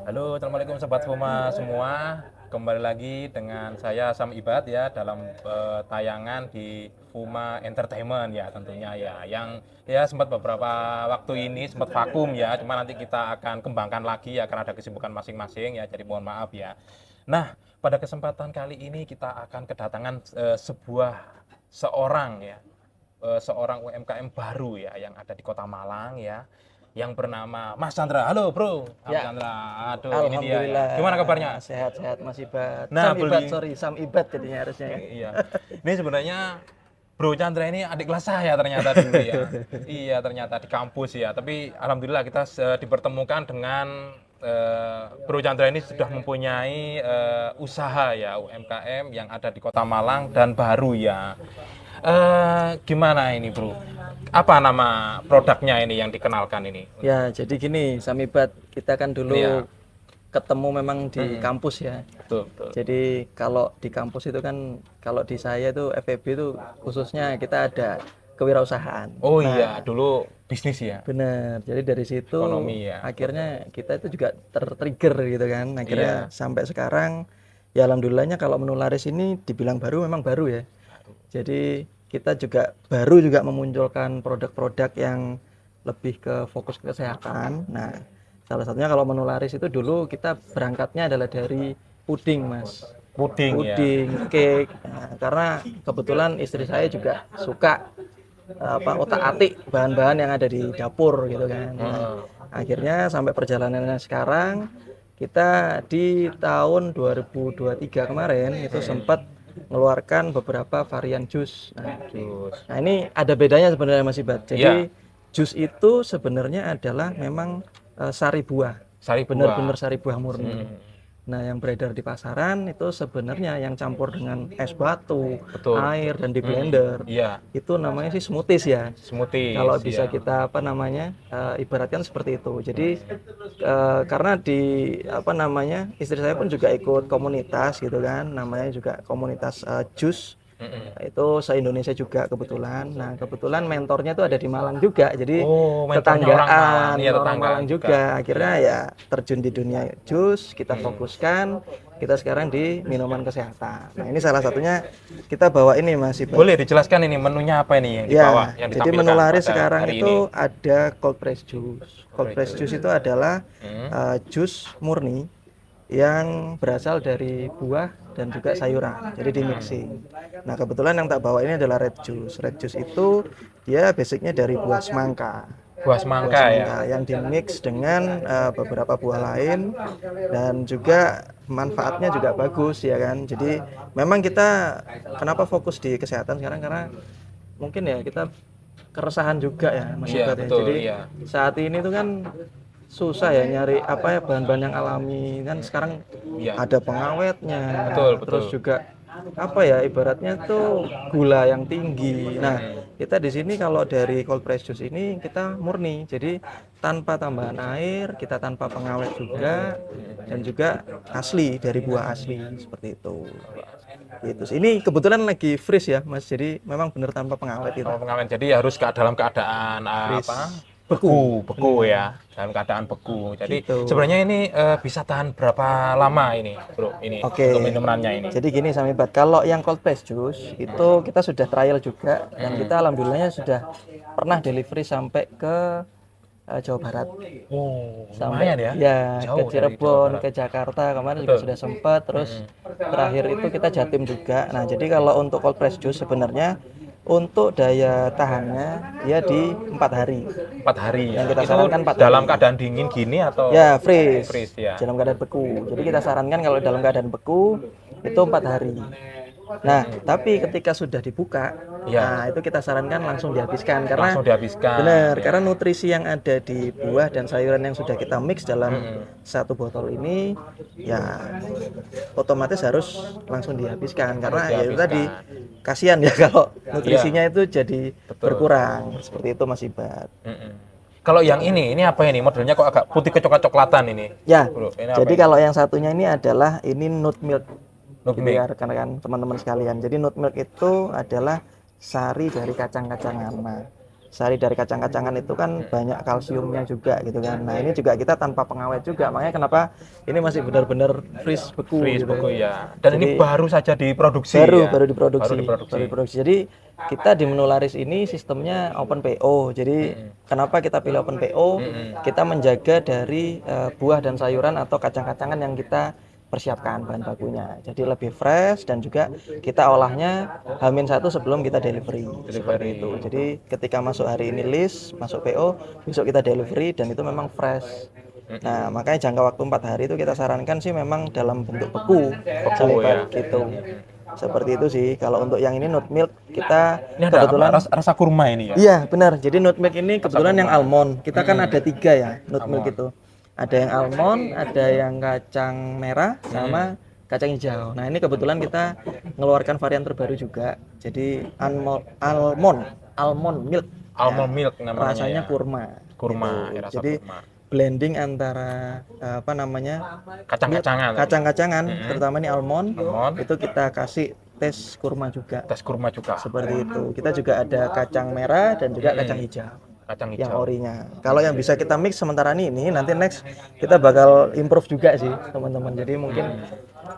Halo, assalamualaikum sobat Fuma semua. Kembali lagi dengan saya Sam Ibad ya dalam tayangan di Fuma Entertainment ya tentunya ya. Yang ya sempat beberapa waktu ini sempat vakum ya. Cuma nanti kita akan kembangkan lagi ya karena ada kesibukan masing-masing ya. Jadi mohon maaf ya. Nah, pada kesempatan kali ini kita akan kedatangan seorang UMKM baru ya yang ada di Kota Malang ya, yang bernama Mas Chandra. Halo Bro, Mas Ya, Chandra. Aduh, ini dia ya. alhamdulillah. Gimana kabarnya? Sehat-sehat Mas Ibad. Nah, Sam Ibad jadinya harusnya ya. iya. Ini sebenarnya Bro Chandra ini adik kelas saya ternyata dulu ya. Iya, ternyata di kampus ya. Tapi alhamdulillah kita dipertemukan dengan Bro Chandra ini sudah mempunyai usaha ya UMKM yang ada di Kota Malang dan baru ya. Gimana ini Bro? Apa nama produknya ini yang dikenalkan ini? Ya, jadi gini, Sam Ibad, kita kan dulu Iya. ketemu memang di kampus ya. Betul, betul. Jadi kalau di kampus itu kan, kalau di saya itu FEB itu khususnya kita ada kewirausahaan. Oh iya, dulu bisnis ya. Bener, jadi dari situ Ekonomi ya. akhirnya kita itu juga tertrigger gitu kan. Akhirnya Iya. sampai sekarang ya alhamdulillahnya kalau menu laris ini dibilang baru memang baru ya. Jadi kita juga baru juga memunculkan produk-produk yang lebih ke fokus ke kesehatan. Nah, salah satunya kalau menu laris itu dulu kita berangkatnya adalah dari puding, Mas. Puding ya. Puding, cake. Nah, karena kebetulan istri saya juga suka otak-atik bahan-bahan yang ada di dapur gitu kan. Nah, akhirnya sampai perjalanannya sekarang kita di tahun 2023 kemarin itu sempat mengeluarkan beberapa varian jus. Nah, ini ada bedanya sebenarnya Mas Ibad. Jadi jus itu sebenarnya adalah memang sari buah. Sari buah. Benar-benar sari buah murni. Nah, yang beredar di pasaran itu sebenarnya yang campur dengan es batu, Betul. air dan di blender. Iya. Itu namanya sih smoothies ya. Smoothies. Kalau bisa ya. kita ibaratkan seperti itu. Jadi karena istri saya pun juga ikut komunitas gitu kan, namanya juga komunitas jus. Itu se-Indonesia juga kebetulan. Nah, kebetulan mentornya itu ada di Malang juga. Jadi tetanggaan orang Malang juga. Akhirnya ya terjun di dunia jus, kita fokuskan. Kita sekarang di minuman kesehatan. Nah, ini salah satunya kita bawa ini Mas Ibad. Boleh dijelaskan ini menunya apa ini yang di bawah yang jadi menu laris sekarang hari itu ini. ada cold press juice. Cold press juice itu adalah jus murni yang berasal dari buah dan juga sayuran, jadi di mixing. Nah, kebetulan yang tak bawa ini adalah red juice. Red juice itu dia basicnya dari buah semangka. Buah semangka ya. Yang dimix dengan beberapa buah lain dan juga manfaatnya juga bagus ya kan. Jadi memang kita kenapa fokus di kesehatan sekarang karena mungkin ya kita keresahan juga ya Mas Ibad ya. Jadi saat ini tuh kan susah ya nyari bahan-bahan yang alami kan sekarang ada pengawetnya. Betul. Terus juga ibaratnya tuh gula yang tinggi. Nah, kita di sini kalau dari cold press juice ini kita murni. Jadi tanpa tambahan air, kita tanpa pengawet juga dan juga asli dari buah asli seperti itu. Gitu. Ini kebetulan lagi freeze ya, Mas. Jadi memang benar tanpa pengawet itu. Tanpa pengawet. Jadi harus dalam keadaan beku ya, dalam keadaan beku. Jadi sebenarnya ini bisa tahan berapa lama ini, Bro? Ini untuk minumannya ini. Jadi gini Sam Ibad, kalau yang cold press juice itu kita sudah trial juga dan kita alhamdulillahnya sudah pernah delivery sampai ke Jawa Barat. Oh, sampai lumayan ya. Ya, Jauh ke Cirebon, ke Jakarta kemarin juga sudah sempat. Terus terakhir itu kita Jatim juga. Nah, jadi kalau untuk cold press juice sebenarnya untuk daya tahannya dia di 4 hari. 4 hari. Yang kita sarankan 4 hari. Dalam keadaan dingin gini atau ya freeze ya. Dalam keadaan beku. Jadi kita sarankan kalau dalam keadaan beku itu 4 hari. Nah, tapi ketika sudah dibuka, nah itu kita sarankan langsung dihabiskan karena langsung dihabiskan. Benar, karena nutrisi yang ada di buah dan sayuran yang sudah kita mix dalam satu botol ini ya otomatis harus langsung dihabiskan karena ya itu tadi kasihan ya kalau nutrisinya itu jadi berkurang. Seperti itu Mas Ibad. Kalau yang ini apa ini? Modelnya kok agak putih kecoklat-coklatan ini? Ya, Bro, ini jadi kalau yang satunya ini adalah nut milk. Gitu ya rekan-rekan teman-teman sekalian. Jadi nut milk itu adalah sari dari kacang-kacangan. Nah, sari dari kacang-kacangan itu kan banyak kalsiumnya juga gitu kan. Nah ini juga kita tanpa pengawet juga, makanya kenapa ini masih benar-benar freeze beku Freeze gitu. beku ya. Dan ini Jadi baru saja diproduksi baru ya. baru diproduksi, Baru diproduksi. Jadi kita di Menularis ini sistemnya open PO. Jadi kenapa kita pilih open PO? Kita menjaga dari buah dan sayuran atau kacang-kacangan yang kita persiapkan bahan bakunya. Jadi lebih fresh dan juga kita olahnya H-1 sebelum kita delivery. Seperti itu. Jadi ketika masuk hari ini list, masuk PO, besok kita delivery dan itu memang fresh. Nah, makanya jangka waktu 4 hari itu kita sarankan sih memang dalam bentuk beku, ya. gitu. Seperti itu sih. Kalau untuk yang ini nut milk kita Ini ada kebetulan apa? Rasa kurma ini ya. iya benar. Jadi nut milk ini kebetulan yang almond. Kita kan ada 3 ya nut milk itu. Ada yang almond, ada yang kacang merah, sama kacang hijau. Nah ini kebetulan kita mengeluarkan varian terbaru juga. Jadi almond milk. Almond milk namanya. Rasanya ya. kurma. Kurma, gitu. ya, rasa Jadi kurma. blending antara apa namanya Kacang-kacangan. kacang-kacangan, terutama ini almond, Almond. itu kita kasih tes kurma juga. Tes kurma juga. Seperti itu. Kita juga ada kacang merah dan juga kacang hijau. Kacang Yang hijau. orinya. Kalau yang bisa kita mix sementara ini, nanti next kita bakal improve juga sih teman-teman. Jadi mungkin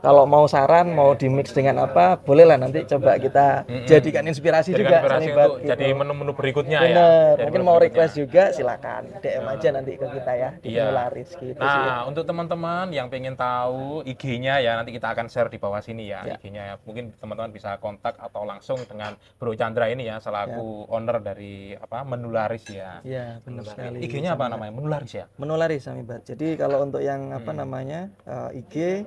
kalau mau saran, mau di mix dengan apa, bolehlah nanti coba kita jadikan inspirasi Jadikan juga. inspirasi Sanibat, untuk jadi menu-menu berikutnya ya. Bener. Jadi Mungkin menu mau berikutnya. request juga silakan DM aja nanti ke kita ya di Iya. Menularis gitu sih. Nah, untuk teman-teman yang pengen tahu IG-nya ya, nanti kita akan share di bawah sini ya, IG-nya ya. Mungkin teman-teman bisa kontak atau langsung dengan Bro Chandra ini ya, selaku owner dari apa Menularis ya. Iya, benar sekali. IG-nya apa namanya? Menularis ya. Menularis Samibat. Jadi kalau untuk yang apa namanya IG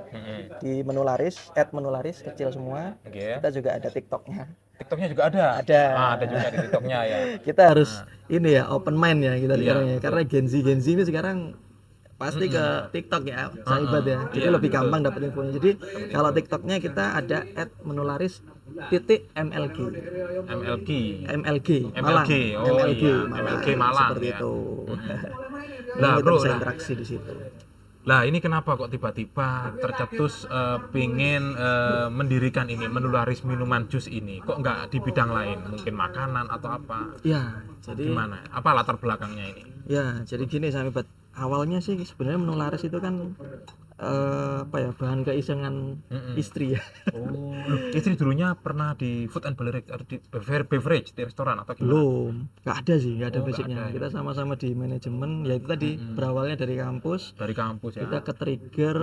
di Menularis, @menularis kecil semua. Oke. Kita juga ada TikToknya. TikToknya juga ada. Ada. Ada juga di TikToknya ya. Kita harus ini ya open mind ya kita sekarang ya. Karena Gen Z ini sekarang pasti ke TikTok ya, Samibat ya. Jadi lebih gampang dapat infonya. Jadi kalau TikToknya kita ada @menularis.mlg. MLG. Malang. Oh iya, MLG Malang Seperti ya. itu. Lah, Kita Bro, bisa lah. interaksi di situ. Lah ini kenapa kok tiba-tiba tercetus pengen mendirikan ini Menularis minuman jus ini? Kok nggak di bidang lain? Mungkin makanan atau apa? Ya, jadi Gimana? Apa latar belakangnya ini? ya, jadi gini Samibat. Awalnya sih sebenarnya Menularis itu kan apa ya, bahan keisengan istri ya. Oh, loh, istri dulunya pernah di food and beverage di restoran atau gimana? Belum, nggak ada sih, nggak ada Oh, nggak basicnya. ada ya. Kita sama-sama di manajemen, ya itu tadi berawalnya dari kampus. Dari kampus ya. Kita ke-trigger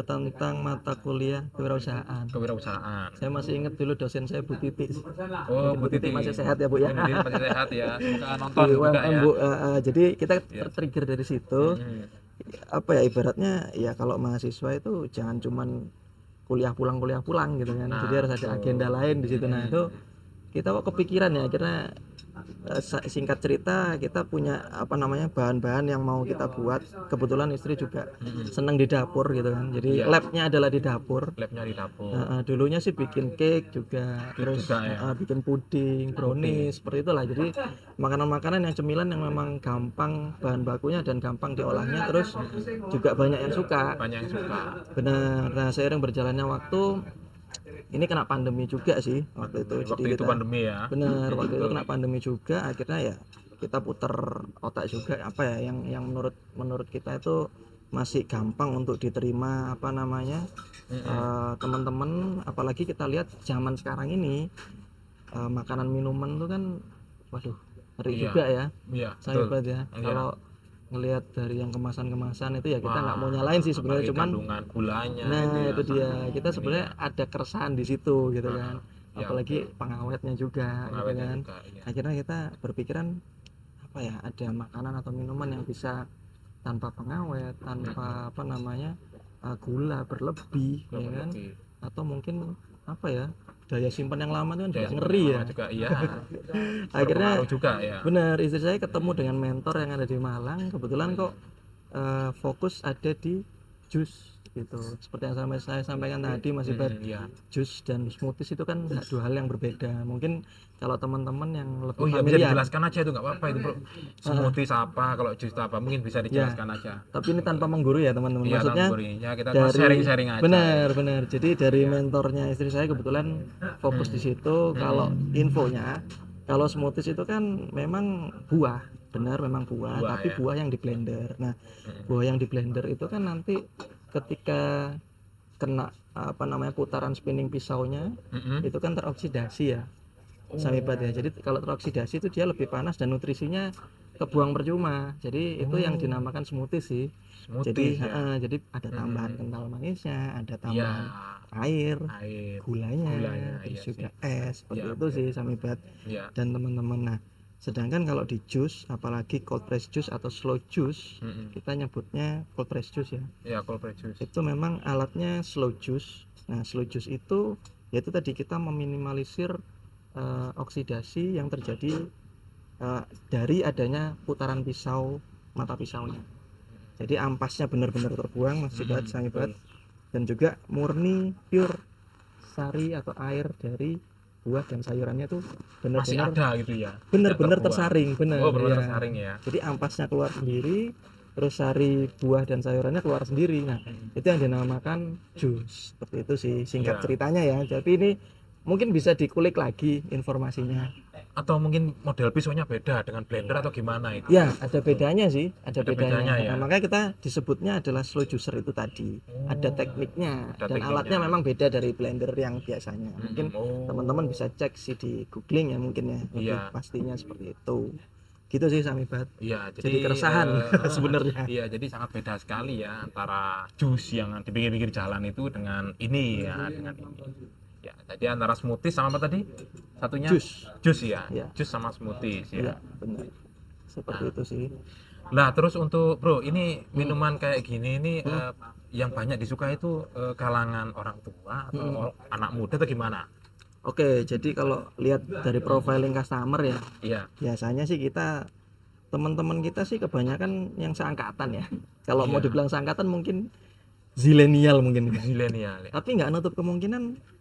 tentang mata kuliah kewirausahaan. Kewirausahaan. Saya masih ingat dulu dosen saya Bu Titi. Oh, Bu Titi masih sehat ya Bu ya. Bu Titi masih sehat ya. Semoga nonton Di juga UMM ya. Bu. Jadi kita ter-trigger dari situ. Apa ya ibaratnya ya kalau mahasiswa itu jangan cuman kuliah pulang gitu kan. Jadi harus ada agenda lain di situ. Nah itu kita kok kepikiran ya akhirnya singkat cerita kita punya apa namanya bahan-bahan yang mau kita buat. Kebetulan istri juga senang di dapur gitu kan. Jadi labnya adalah di dapur. Labnya di dapur. Dulunya sih bikin cake juga, terus juga, ya? bikin puding, brownies, seperti itulah. Jadi makanan-makanan yang cemilan yang memang gampang bahan bakunya dan gampang diolahnya, terus juga banyak yang suka. Banyak yang suka. Benar. Nah seiring berjalannya waktu ini kena pandemi juga sih waktu itu. Waktu itu pandemi ya. Benar, waktu itu kena pandemi juga. Akhirnya ya kita puter otak juga apa ya yang menurut kita itu masih gampang untuk diterima apa namanya teman-teman. Apalagi kita lihat zaman sekarang ini makanan minuman tuh kan waduh ngeri juga ya. Iya, Sahabat ya. Iya. Kalau ngelihat dari yang kemasan-kemasan itu ya kita nggak mau nyalain sih sebenarnya, cuman kandungan gulanya nah ya, itu dia kita sebenarnya ada keresahan di situ gitu kan, apalagi pengawetnya juga gitu kan. juga, iya. Akhirnya kita berpikiran apa ya, ada makanan atau minuman yang bisa tanpa pengawet, tanpa apa namanya gula berlebih ya kan, atau mungkin apa ya daya simpan yang lama itu kan juga ngeri ya juga, iya. akhirnya Berpengaruh juga ya. benar, istri saya ketemu dengan mentor yang ada di Malang, kebetulan kok fokus ada di jus gitu, seperti yang saya sampaikan tadi Mas Ibat. Iya. Jus dan smoothies itu kan dua hal yang berbeda. Mungkin kalau teman-teman yang lebih Oh iya, bisa familiar, dijelaskan aja itu nggak apa-apa itu, Bro. Smoothies apa, kalau jus apa, mungkin bisa dijelaskan aja. tapi ini tanpa menggurui ya teman-teman. Iya, Maksudnya ya, kita dari sharing-sharing aja. benar. Jadi dari mentornya istri saya kebetulan fokus di situ. Kalau infonya Kalau smoothies itu kan memang buah, benar memang buah, Buah, tapi ya. buah yang di blender. Nah, buah yang di blender itu kan nanti ketika kena putaran spinning pisaunya itu kan teroksidasi ya, Samibat ya. Jadi kalau teroksidasi itu dia lebih panas dan nutrisinya kebuang percuma. Jadi itu yang dinamakan smoothies sih. Smoothies ya. Jadi ada tambahan kental manisnya, ada Iya, tambahan air, air, gulanya, iya terus juga sih. es, seperti Iya, itu sih Samibat Iya. dan teman-teman. Nah, sedangkan kalau di jus, apalagi cold press juice atau slow juice, kita nyebutnya cold press juice ya. Iya, cold press juice. Itu memang alatnya slow juice. Nah, slow juice itu yaitu tadi kita meminimalisir oksidasi yang terjadi dari adanya putaran pisau mata pisaunya. Jadi ampasnya benar-benar terbuang, Mas Sibat, Samibat, dan juga murni pure sari atau air dari buah dan sayurannya tuh Masih benar-benar ada gitu ya. benar-benar Terbuang. tersaring, benar. Oh, benar ya. tersaring ya. Jadi ampasnya keluar sendiri, terus sari buah dan sayurannya keluar sendiri. Nah, itu yang dinamakan jus. Seperti itu sih singkat Ya. ceritanya ya. Tapi ini mungkin bisa dikulik lagi informasinya. Atau mungkin model pisaunya beda dengan blender atau gimana itu? Ya, ada bedanya sih, ada Ada bedanya bedanya. ya. Nah, makanya kita disebutnya adalah slow juicer itu tadi. Ada tekniknya Ada dan tekniknya. alatnya memang beda dari blender yang biasanya. Mungkin Oh. teman-teman bisa cek sih di googling ya mungkin ya. Lebih Iya. pastinya seperti itu. Gitu sih Samibat. Iya, Jadi keresahan sebenarnya. Iya, jadi sangat beda sekali ya antara jus yang di pinggir-pinggir jalan itu dengan ini ya, dengan ini. Ya, jadi antara smoothies sama apa tadi? Satunya Jus. Jus ya. Iya. Jus sama smoothies ya. Iya, benar. Seperti itu sih. Nah, terus untuk Bro, ini minuman kayak gini ini yang banyak disukai itu kalangan orang tua atau anak muda atau gimana? Oke, jadi kalau lihat dari profiling customer ya, Iya. biasanya sih kita teman-teman kita sih kebanyakan yang seangkatan ya. Kalau mau Iya. dibilang seangkatan mungkin zilenial mungkin. Milenial ya. Tapi nggak nutup kemungkinan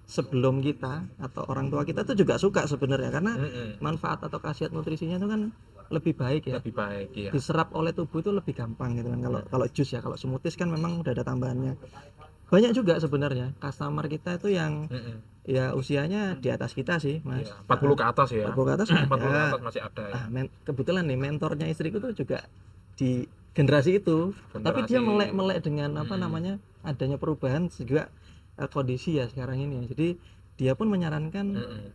sebelum kita atau orang tua kita tuh juga suka sebenarnya karena manfaat atau khasiat nutrisinya itu kan lebih baik ya. Lebih baik ya. Diserap oleh tubuh itu lebih gampang gitu kan. Kalau jus ya, kalau smoothies kan memang udah ada tambahannya. Banyak juga sebenarnya customer kita itu yang ya usianya di atas kita sih, Mas. Iya, 40 ke atas ya. 40 ke atas 40 ke ada. atas masih ada ya. Kebetulan nih mentornya istriku tuh juga di generasi itu, tapi dia Generasi. melek dengan adanya perubahan juga kondisi ya sekarang ini. Jadi dia pun menyarankan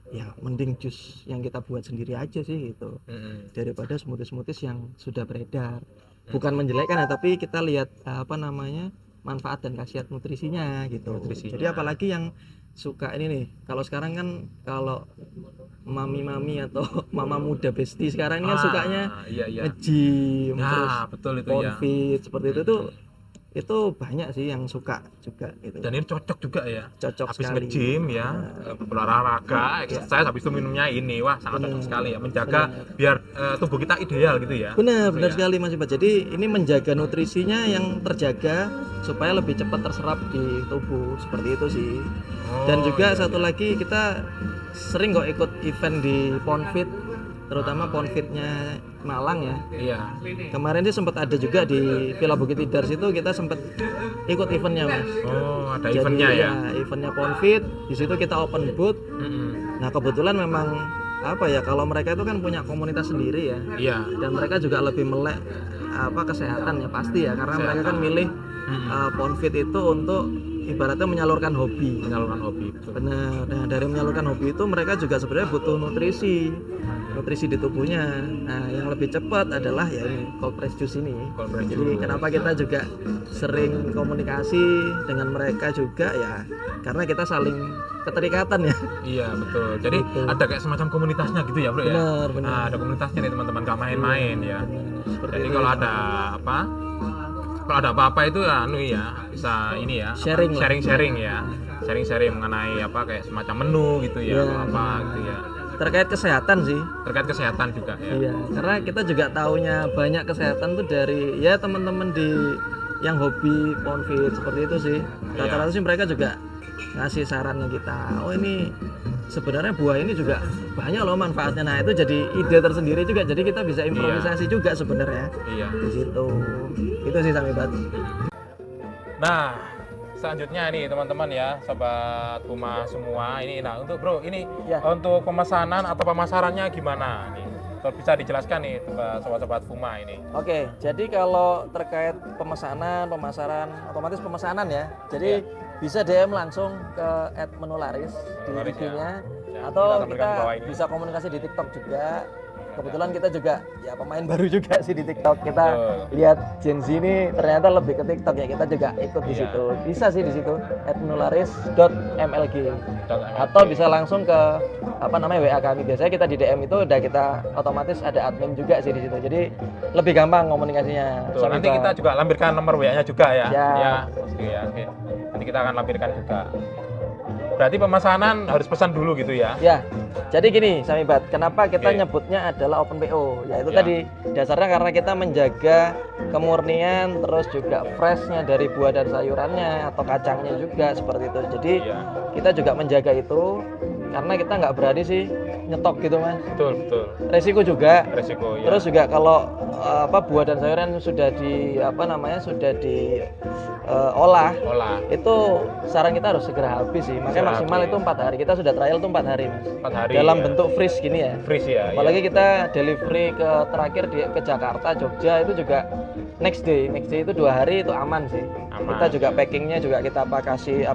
ya mending jus yang kita buat sendiri aja sih gitu daripada smoothies yang sudah beredar. Bukan menjelekkan ya, tapi kita lihat manfaat dan khasiat nutrisinya gitu. Nutrisinya. Jadi apalagi yang suka ini nih, kalau sekarang kan kalau mami-mami atau mama muda besti sekarang ini kan sukanya iya iya. nge-gym terus Nah, betul itu ya. ponfit seperti itu tuh itu banyak sih yang suka juga gitu. Dan ini cocok juga ya. Cocok Habis sekali. nge-gym ya, berolahraga, exercise, habis itu minumnya ini. Wah, sangat cocok sekali ya. Menjaga biar tubuh kita ideal gitu ya. Benar Gitu ya. sekali Mas Ibat. Jadi ini menjaga nutrisinya yang terjaga supaya lebih cepat terserap di tubuh seperti itu sih. Dan juga satu lagi kita sering kok ikut event di Ponfit, terutama Ponfitnya Malang ya. Iya. Kemarin sih sempat ada juga di Villa Bukit Tidar situ, kita sempat ikut eventnya Mas. Oh, ada Jadi eventnya ya. eventnya Ponfit, di situ kita open booth. Nah kebetulan memang kalau mereka itu kan punya komunitas sendiri ya. Iya. Dan mereka juga lebih melek kesehatan ya pasti ya, karena mereka kan milih Ponfit itu untuk ibaratnya menyalurkan hobi. Menyalurkan hobi. Betul. Benar. Nah, dari menyalurkan hobi itu mereka juga sebenarnya butuh nutrisi di tubuhnya. Nah, yang lebih cepat adalah ya ini cold press juice ini. Cold press Jadi juice. kenapa kita juga sering komunikasi dengan mereka juga ya, karena kita saling keterikatan ya. Iya betul. Jadi Betul. ada kayak semacam komunitasnya gitu ya, Bro ya. Benar, benar. Nah, ada komunitasnya nih teman-teman, gak main-main ya. Seperti Jadi itu kalau ya. ada apa? Kalau ada apa-apa itu bisa ini ya, Sharing lah. sharing ya. Sharing mengenai kayak semacam menu gitu ya, Iya. apa gitu ya. Terkait kesehatan sih. Terkait kesehatan juga ya. Iya, karena kita juga taunya banyak kesehatan tuh dari ya teman-teman yang hobi Ponfit seperti itu sih. Rata-rata sih mereka juga ngasih sarannya kita. Oh ini sebenarnya buah ini juga banyak loh manfaatnya. Nah itu jadi ide tersendiri juga. Jadi kita bisa improvisasi juga sebenarnya Iya. di situ. Itu sih Samibat. Nah, selanjutnya nih teman-teman ya, sobat Puma semua ini. Nah, untuk Bro, ini Ya. untuk pemesanan atau pemasarannya gimana nih? Kalau bisa dijelaskan nih sobat-sobat Puma ini. Oke, jadi kalau terkait pemesanan, pemasaran, otomatis pemesanan ya. Jadi bisa DM langsung ke @menularis di Menularis, IG-nya ya. atau Kita tampilkan kita di bawah ini. bisa komunikasi di TikTok juga. Kebetulan kita juga ya pemain baru juga sih di TikTok. Kita lihat Gen Z ini ternyata lebih ke TikTok ya. Kita juga ikut di Iya. situ. Bisa sih di situ @menularis.mlg atau bisa langsung ke WA kami. Biasanya kita di DM itu udah kita otomatis ada admin juga sih di situ. Jadi lebih gampang komunikasinya. Betul. Nanti Sampai kita juga lampirkan nomor WA-nya juga ya. Ya. Ya, oke ya, oke. Nanti kita akan lampirkan juga. Berarti pemesanan harus pesan dulu gitu ya? Ya, jadi gini Samibat, kenapa kita Oke. nyebutnya adalah open PO? Ya itu Ya. tadi dasarnya karena kita menjaga kemurnian, terus juga freshnya dari buah dan sayurannya atau kacangnya juga seperti itu. Jadi Iya. kita juga menjaga itu karena kita nggak berani sih nyetok gitu mas. Betul, betul. Resiko juga. Resiko ya. Terus juga kalau buah dan sayuran sudah sudah diolah olah itu saran kita harus segera habis sih, makanya Segera maksimal habis. itu 4 hari. Kita sudah trial tuh 4 hari mas, 4 hari. dalam ya. bentuk freeze gini ya. freeze ya. Apalagi ya. kita delivery ke Jakarta, Jogja itu juga next day itu 2 hari itu aman sih. Aman. Kita juga packingnya juga kita kasih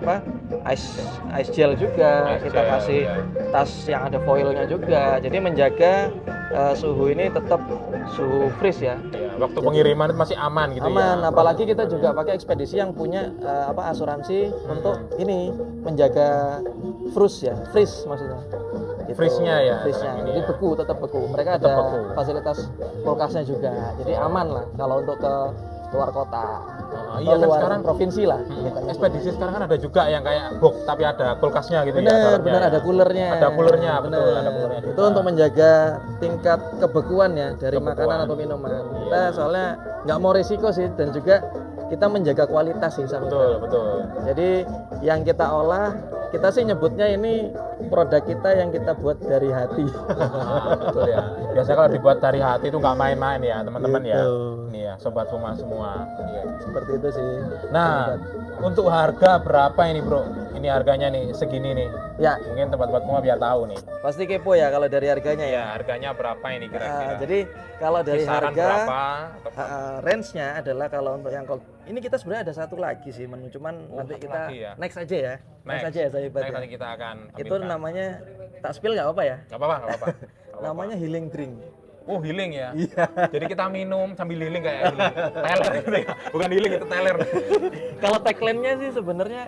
ice gel juga, Ice kita gel, kasih ya. tas yang ada foilnya juga. Jadi menjaga suhu ini tetap suhu freeze ya. Ya, waktu pengiriman itu masih aman gitu Aman, ya. apalagi kita juga pakai ekspedisi yang punya asuransi untuk ini menjaga freeze maksudnya. Gitu. Freeze-nya ya, Freeze-nya. ini Jadi ya. tetap beku. Mereka Tetap ada beku. fasilitas kulkasnya juga. Jadi aman lah kalau untuk ke luar kota. Atau Iya kan luar sekarang provinsi lah. ekspedisi sekarang kan ada juga yang kayak box tapi ada kulkasnya gitu ya. Benar, dalamnya. benar ada coolernya. Ada coolernya, Benar. betul, ada coolernya juga. Itu untuk menjaga tingkat kebekuan ya dari Kebekuan. makanan atau minuman. Iya. Kita soalnya nggak mau risiko sih dan juga kita menjaga kualitas sih sama. Betul, betul. Jadi yang kita olah, kita sih nyebutnya ini produk kita yang kita buat dari hati. Betul ya. Biasanya kalau dibuat dari hati itu nggak main-main ya, teman-teman ya. Gitu. Ini ya, sobat Puma semua. Iya. Seperti itu sih. Nah, untuk harga berapa ini, Bro? Ini harganya nih segini nih. Ya, Mungkin tempat-tempat Puma biar tahu nih. pasti kepo ya kalau dari harganya ya. Ya, harganya berapa ini kira-kira? Jadi kalau dari Kisaran harga berapa? Atau range-nya adalah kalau untuk yang ini kita sebenarnya ada satu lagi sih menu, cuman Oh, nanti satu kita lagi ya? next aja ya. Next aja ya saya Next nanti kita akan Itu tampilkan. namanya tak spill nggak apa ya? Nggak apa-apa, nggak apa-apa. Nggak apa-apa. Namanya healing drink. Oh, healing ya? Iya. Jadi kita minum sambil healing kayak healing. Teler gitu ya. Bukan healing, itu teler. Kalau tagline-nya sih sebenarnya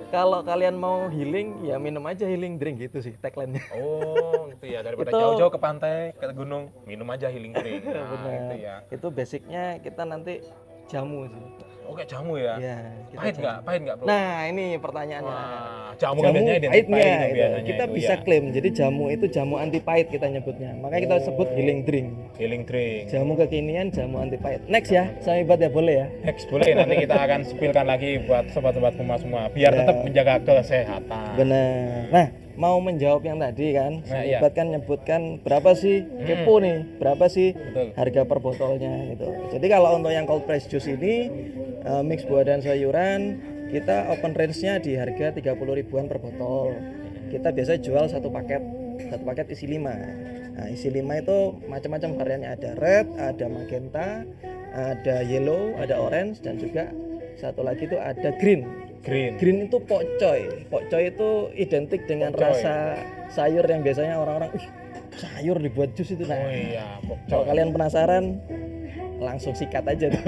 kalau kalian mau healing ya minum aja healing drink gitu sih tagline-nya. Oh, gitu ya. Daripada Itu- jauh-jauh ke pantai, ke gunung, minum aja healing drink. Nah, Benar. gitu ya. Itu basicnya kita nanti jamu sih. Oh, kayak jamu ya? Ya, kita Pahit jamu. nggak? Pahit nggak, Bro? Nah, ini pertanyaannya. Wah, jamu kan Jamu biasanya identik pahitnya pahit itu. biasanya Kita itu, bisa ya. klaim. Jadi jamu itu jamu anti pahit kita nyebutnya. Makanya kita sebut healing drink. Healing drink. Jamu kekinian, jamu anti pahit. Next ya, Samibat ya boleh ya. Next boleh nanti kita akan spillkan lagi buat sobat-sobat Puma semua biar Ya. tetap menjaga kesehatan. Benar. Nah, mau menjawab yang tadi kan, Nah, iya. Samibat kan nyebutkan berapa sih kepo nih, berapa sih Betul. harga per botolnya gitu. Jadi kalau untuk yang cold press juice ini mix buah dan sayuran kita open range-nya di harga 30 ribuan per botol. Kita biasa jual satu paket isi 5. Nah, isi 5 itu macam-macam variannya, ada red, ada magenta, ada yellow, ada orange dan juga satu lagi itu ada green. Green. Green itu pokcoy. Pokcoy itu identik dengan Pokcoy. rasa sayur yang biasanya orang-orang, sayur dibuat jus itu. Nah, Oh iya, kalau pokok. kalian penasaran, langsung sikat aja tuh.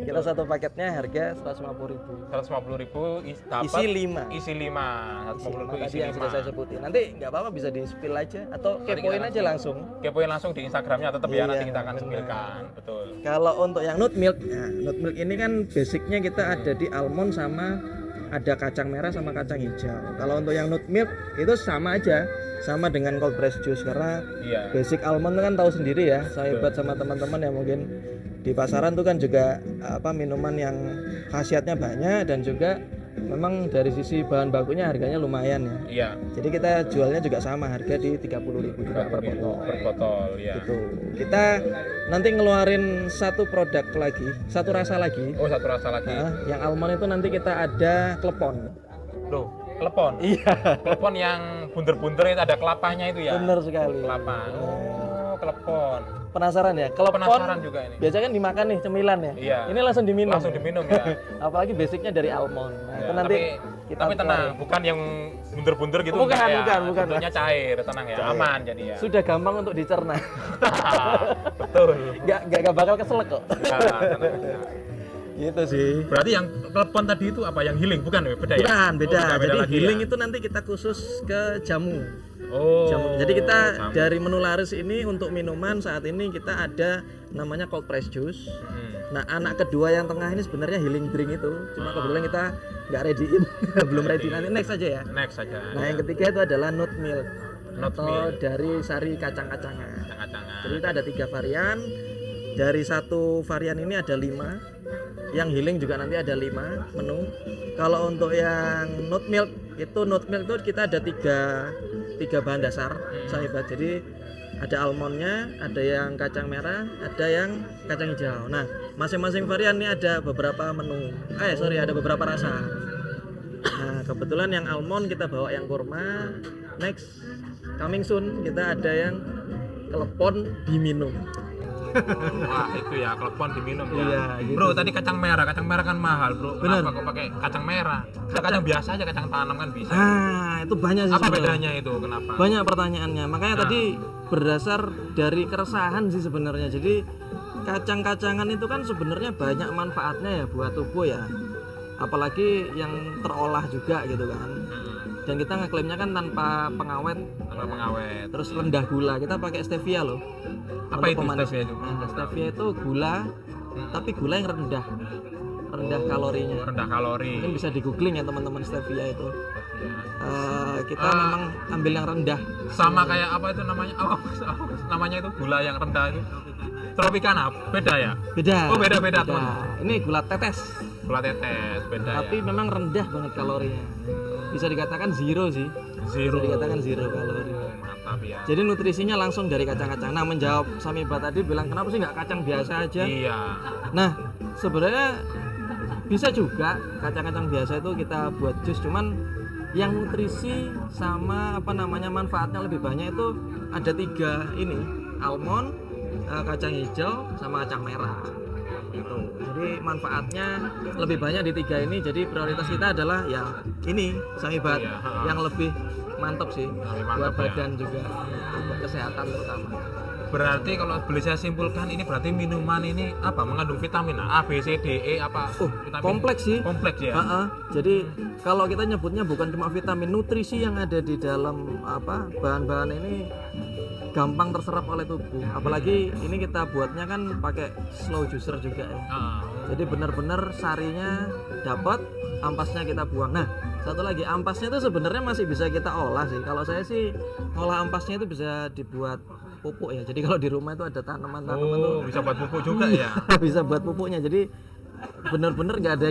Kita satu paketnya harga 150.000. 150.000 dapat Isi 5. isi 5. 150.000 Tadi isi yang sudah 5. saya sebutin. Nanti nggak apa-apa bisa di spill aja atau Nanti kepoin kita aja langsung. Kepoin langsung di Instagramnya tetap ya, Iya, nanti kita akan benar. spillkan. Betul. Kalau untuk yang nut milk, nah, nut milk ini kan basicnya kita ada di almond sama ada kacang merah sama kacang hijau. Kalau untuk yang nut milk itu sama aja, sama dengan cold press juice karena Iya. basic almond kan tahu sendiri ya, saya buat sama teman-teman yang mungkin di pasaran tuh kan juga minuman yang khasiatnya banyak dan juga memang dari sisi bahan bakunya harganya lumayan ya. Iya. Jadi kita jualnya juga sama, harga di 30.000 juga per botol. Per botol ya. Gitu. Kita nanti ngeluarin satu produk lagi, satu rasa lagi. Oh, satu rasa lagi. Yang almond itu nanti kita ada klepon. Loh, klepon. Iya. Klepon yang bunder-bunder itu ada kelapanya itu ya. Bener sekali. Kelapa. Oh, klepon. Penasaran ya? Klepon Penasaran juga ini. biasanya kan dimakan nih cemilan ya. Iya. Ini langsung diminum. Langsung diminum ya. Apalagi basicnya dari almond. Nah, Ya, itu nanti tapi tenang, bukan yang bunder-bunder gitu. Bukan, enggak ya. bukan. Bentuknya cair, tenang ya, aman jadi ya. Sudah gampang untuk dicerna. Betul. Nggak bakal keselak kok. Ya, tenang. Gitu sih. Berarti yang klepon tadi itu apa? Yang healing bukan ya? Beda ya? Bukan, beda. Oh, beda Jadi lagi healing ya? itu nanti kita khusus ke jamu. Oh. Jamu. Jadi kita jamu. dari menu laris ini untuk minuman saat ini kita ada namanya cold press juice. Nah, anak kedua yang tengah ini sebenarnya healing drink itu. Cuma kebetulan kita nggak ready-in, belum ready. Nanti next aja ya. Next saja. Nah, yang ketiga itu adalah nut milk Nut atau milk. dari sari kacang-kacangan. Kacang-kacangan. Jadi kita ada 3 varian. Dari satu varian ini ada 5. Yang healing juga nanti ada 5 menu. Kalau untuk yang nut milk itu kita ada tiga bahan dasar, sahabat. Jadi ada almondnya, ada yang kacang merah, ada yang kacang hijau. Nah, masing-masing varian ini ada beberapa menu. Ada beberapa rasa. Nah, kebetulan yang almond kita bawa yang kurma. Next, coming soon kita ada yang klepon diminum. Wah, itu ya klepon diminum ya. Iya, gitu. Bro, tadi kacang merah kan mahal, Bro. Bener. Kenapa kok pakai kacang merah? Kacang biasa aja, kacang tanam kan bisa. Itu banyak sih. Apa sebenarnya. bedanya itu? Kenapa? Banyak pertanyaannya. Makanya tadi berdasar dari keresahan sih sebenarnya. Jadi kacang-kacangan itu kan sebenarnya banyak manfaatnya ya buat tubuh ya. Apalagi yang terolah juga gitu kan. Dan kita ngeklaimnya kan tanpa pengawet. Tanpa pengawet. Terus rendah gula. Kita pakai stevia loh. Apa untuk itu pemanis. stevia itu? Nah, stevia itu gula, tapi gula yang rendah kalorinya. Rendah kalori. Mungkin bisa di googling ya teman-teman stevia itu. Ya. Kita memang ambil yang rendah. Sama kayak apa itu namanya? Apa namanya itu gula yang rendah itu? Tropicana, beda ya? Beda. Oh, beda-beda tuh. Ini gula tetes. Gula tetes, beda Tapi ya. memang rendah banget kalorinya. Bisa dikatakan zero sih. Zero. Bisa dikatakan zero kalori. Mantap ya. Jadi nutrisinya langsung dari kacang-kacang. Nah, menjawab Samiba tadi bilang kenapa sih nggak kacang biasa aja? Iya. Nah, sebenarnya bisa juga kacang-kacang biasa itu kita buat jus, cuman yang nutrisi sama manfaatnya lebih banyak itu ada 3 ini, almond, kacang hijau sama kacang merah gitu. Jadi manfaatnya lebih banyak di 3 ini. Jadi prioritas kita adalah ya ini Samibat Iya, yang lebih mantap sih mantap buat badan juga, buat kesehatan terutama. Berarti kalau boleh saya simpulkan ini berarti minuman ini apa? Mengandung vitamin A, B, C, D, E apa? Vitamin Kompleks sih. Kompleks ya. Jadi kalau kita nyebutnya bukan cuma vitamin, nutrisi yang ada di dalam bahan-bahan ini gampang terserap oleh tubuh. Apalagi ini kita buatnya kan pakai slow juicer juga ya. Jadi benar-benar sarinya dapat, ampasnya kita buang. Nah, satu lagi ampasnya itu sebenarnya masih bisa kita olah sih. Kalau saya sih ngolah ampasnya itu bisa dibuat pupuk ya. Jadi kalau di rumah itu ada tanaman-tanaman tuh bisa buat pupuk juga ya. bisa buat pupuknya. Jadi benar-benar nggak ada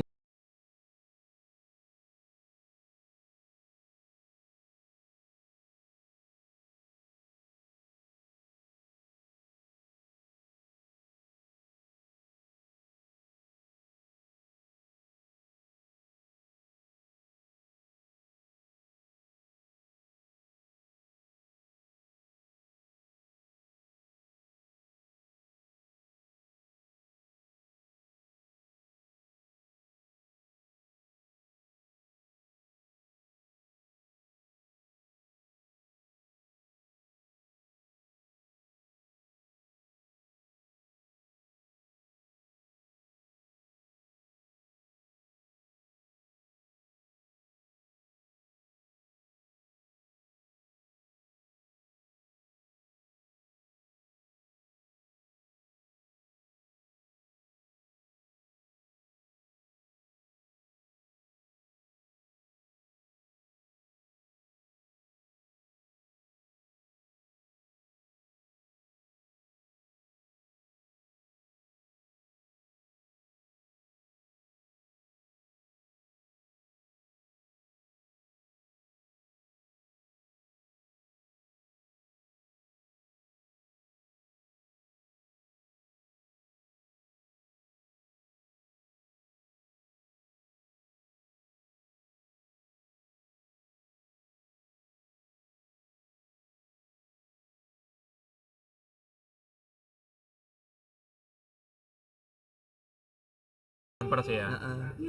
hampers ya.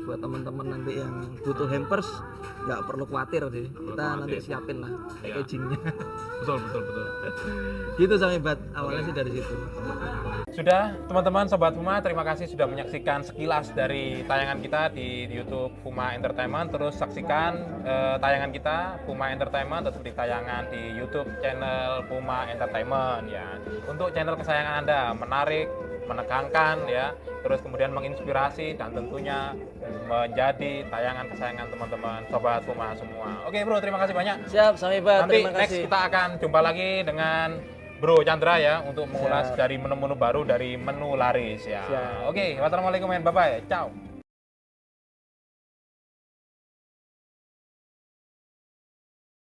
Buat teman-teman nanti yang butuh hampers nggak perlu khawatir sih, kita nanti siapin lah packagingnya. Betul betul betul. Gitu sampai awalnya sih dari situ. Sudah teman-teman Sobat Puma, terima kasih sudah menyaksikan sekilas dari tayangan kita di YouTube Puma Entertainment. Terus saksikan tayangan kita Puma Entertainment tetap di tayangan di YouTube channel Puma Entertainment ya. Untuk channel kesayangan Anda, menarik, menegangkan ya, terus kemudian menginspirasi dan tentunya menjadi tayangan kesayangan teman-teman Sobat Puma semua. Oke Bro, terima kasih banyak. Siap, sampai Pak. Nanti Terima next kasih. kita akan jumpa lagi dengan Bro Chandra ya untuk mengulas dari menu-menu baru dari menu laris ya. Siap. Oke, wassalamualaikum and bye-bye. Ciao.